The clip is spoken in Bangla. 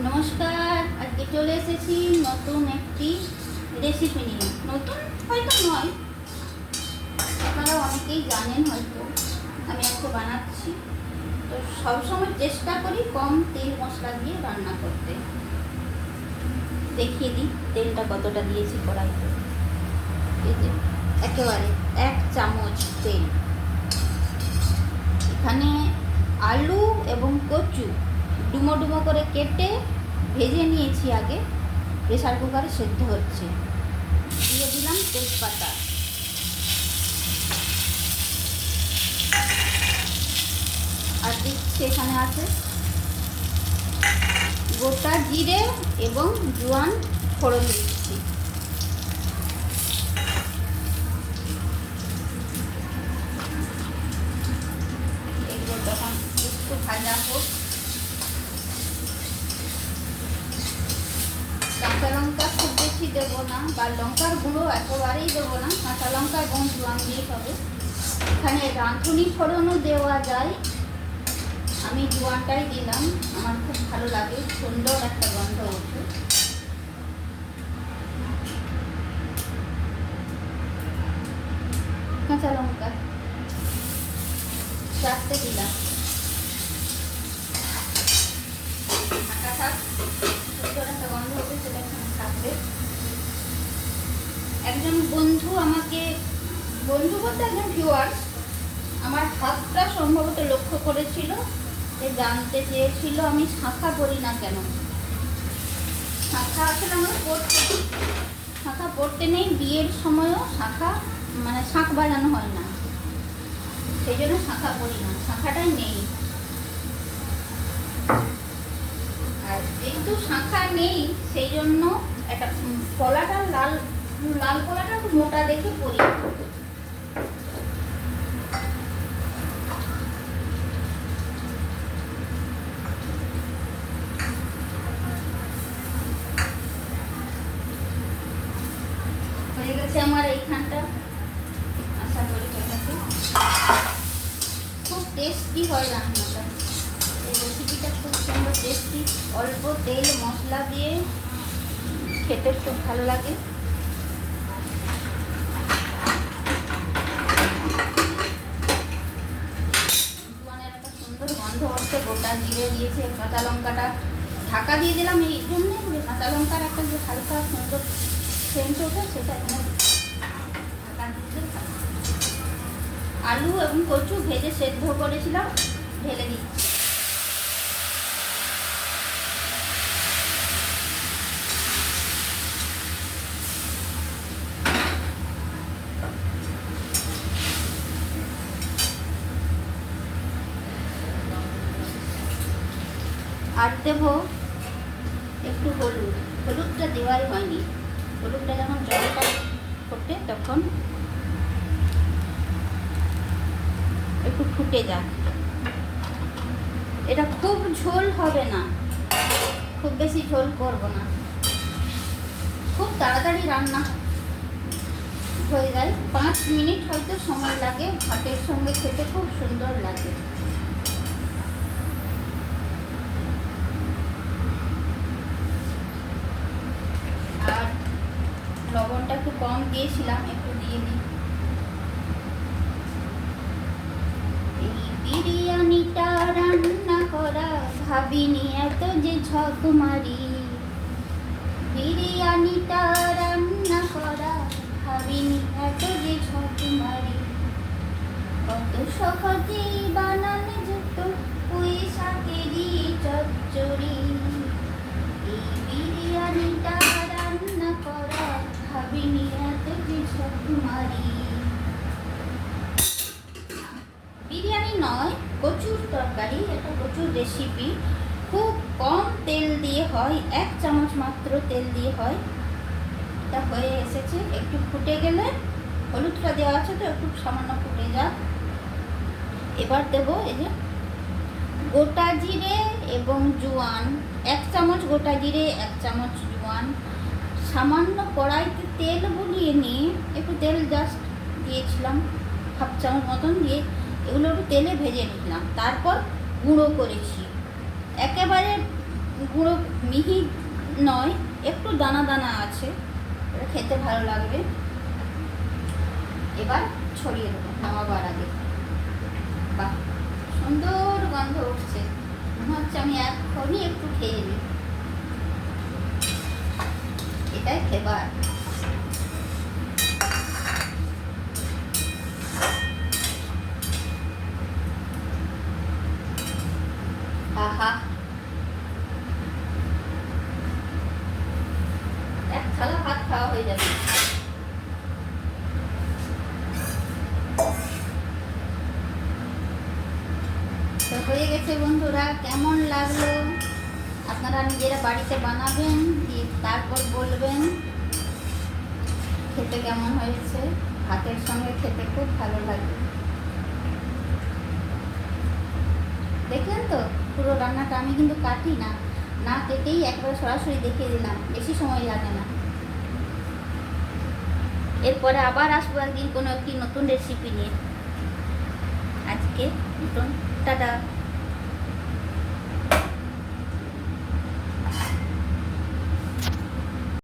নমস্কার, আজকে চলে এসেছি নতুন একটি রেসিপি নিয়ে। নতুন হয়তো নয়, আপনারা অনেকেই জানেন হয়তো। আমি আজকে বানাচ্ছি, তো সবসময় চেষ্টা করি কম তেল মশলা দিয়ে রান্না করতে। দেখিয়ে দিই তেলটা কতটা দিয়েছি কড়াইতে। এই যে একেবারে 1 চামচ তেল। এখানে আলু এবং কচু ডুমো ডুমো করে কেটে ভেজে নিয়েছি আগে, প্রেসার কুকারে সেদ্ধ হচ্ছে। দিয়ে দিলাম তেজপাতা, আর দিচ্ছি এখানে আছে গোটা জিরে এবং জোয়ান ফোড়ন দিচ্ছি। এগুলো তখন একটু ভাজা হোক। কাঁচা লঙ্কা খুব বেশি দেবো না, বা লঙ্কার গুঁড়ো একেবারেই দেবো না, কাঁচা লঙ্কা এবং জোয়ান দিয়ে হবে। এখানে রাঁধুনি ফোড়নও দেওয়া যায়, আমি জোয়ানটাই দিলাম, আমার খুব ভালো লাগে, সুন্দর একটা গন্ধ ওঠে। কাঁচা লঙ্কা 4টে দিলাম। ঢাকা থাক, সুন্দর একটা গন্ধ হবে, সেটা এখানে থাকবে। একজন বন্ধু আমাকে, বন্ধু বলতে একজন ভিউয়ার্স, আমার হাতটা সম্ভবত লক্ষ্য করেছিল, যে জানতে চেয়েছিল আমি শাঁখা পরি না কেন। শাঁখা আসলে আমরা শাঁখা পরতে নেই, বিয়ের সময়ও শাঁখা মানে শাঁখ বাজানো হয় না, সেই জন্য শাঁখা পরি না, শাঁখাটাই নেই। আর যেহেতু শাঁখা নেই সেই জন্য একটা কলাটা লাল লাল কলাটা একটু মোটা দেখে পরি। হয়ে গেছে আমার এইখানটা, আশা করি হয়ে গেছে। খুব টেস্টি হয় রান্নাটা, এই রেসিপিটা খুব সুন্দর টেস্টি। অল্প তেল মশলা দিয়ে খেতে খুব ভালো লাগে। একটা সুন্দর গন্ধ হচ্ছে, গোটা জিরে দিয়েছে, কাঁচা লঙ্কাটা ঢাকা দিয়ে দিলাম এই জন্যে, কাঁচা লঙ্কার একটা যে হালকা সুন্দর সেন্ট ওঠে, সেটা এখানে ঢাকা দিয়ে দিলাম। আলু এবং কচু ভেজে সেদ্ধ করেছিলাম, ঢেলে দিচ্ছি। আর দেবো একটু হলুদ, হলুদটা দেওয়াই হয়নি, হলুদটা যখন জলটা ফোটে তখন একটু ফুটে যাক। এটা খুব ঝোল হবে না, খুব বেশি ঝোল করব না, খুব তাড়াতাড়ি রান্না হয়ে যায়, 5 মিনিট হয়তো সময় লাগে, ভাতের সঙ্গে খেতে খুব সুন্দর লাগে। আর লবণটা একটু কম দিয়েছিলাম, একটু দিয়ে দিই। এই বিরিয়ানিটা রান্না করা ভাবিনি এত যে ঝক মারি, বিরিয়ানিটা রান্না করা ভাবিনি এত যে ঝক মারি, কত সহজেই বানানো যেত পুঁই শাকেরই চচ্চড়ি, এই বিরিয়ানিটা রান্না করা ভাবিনি এত যে ঝক মারি। বিরিয়ানি নয়, কচুর তরকারি, এটা কচুর রেসিপি, খুব কম তেল দিয়ে হয়, 1 চামচ মাত্র তেল দিয়ে হয়। এটা হয়ে এসেছে, একটু ফুটে গেলে, হলুদটা দেওয়া আছে তো একটু সামান্য ফুটে যাক। এবার দেবো এই যে গোটা জিরে এবং জোয়ান, 1 চামচ গোটা জিরে, 1 চামচ জোয়ান, সামান্য কড়াইতে তেল বুলিয়ে নিয়ে, একটু তেল জাস্ট দিয়েছিলাম 1/2 চামচ মতন দিয়ে, এগুলো একটু তেলে ভেজে নিলাম, তারপর গুঁড়ো করেছি। একেবারে গুঁড়ো মিহি নয়, একটু দানা দানা আছে, এটা খেতে ভালো লাগবে। এবার ছড়িয়ে দেবো নামাবার আগে। বাহ, সুন্দর গন্ধ উঠছে, মনে হচ্ছে আমি এখনই একটু খেয়ে নিই। এটাই খেবার। আহা, এক থালা ভাত খাওয়া হয়ে যাবে। তো হয়ে গেছে বন্ধুরা, কেমন লাগলো আপনারা নিজেরা বাড়িতে বানাবেন, দিয়ে তারপর বলবেন খেতে কেমন হয়েছে। ভাতের সঙ্গে খেতে খুব ভালো লাগবে। দেখলেন তো পুরো রান্নাটা আমি কিন্তু কাটি না, না কেটেই একবার সরাসরি দেখিয়ে দিলাম, বেশি সময় লাগে না। এরপরে আবার আসবো একদিন কোনো একটি নতুন রেসিপি নিয়ে। আজকে টাটা।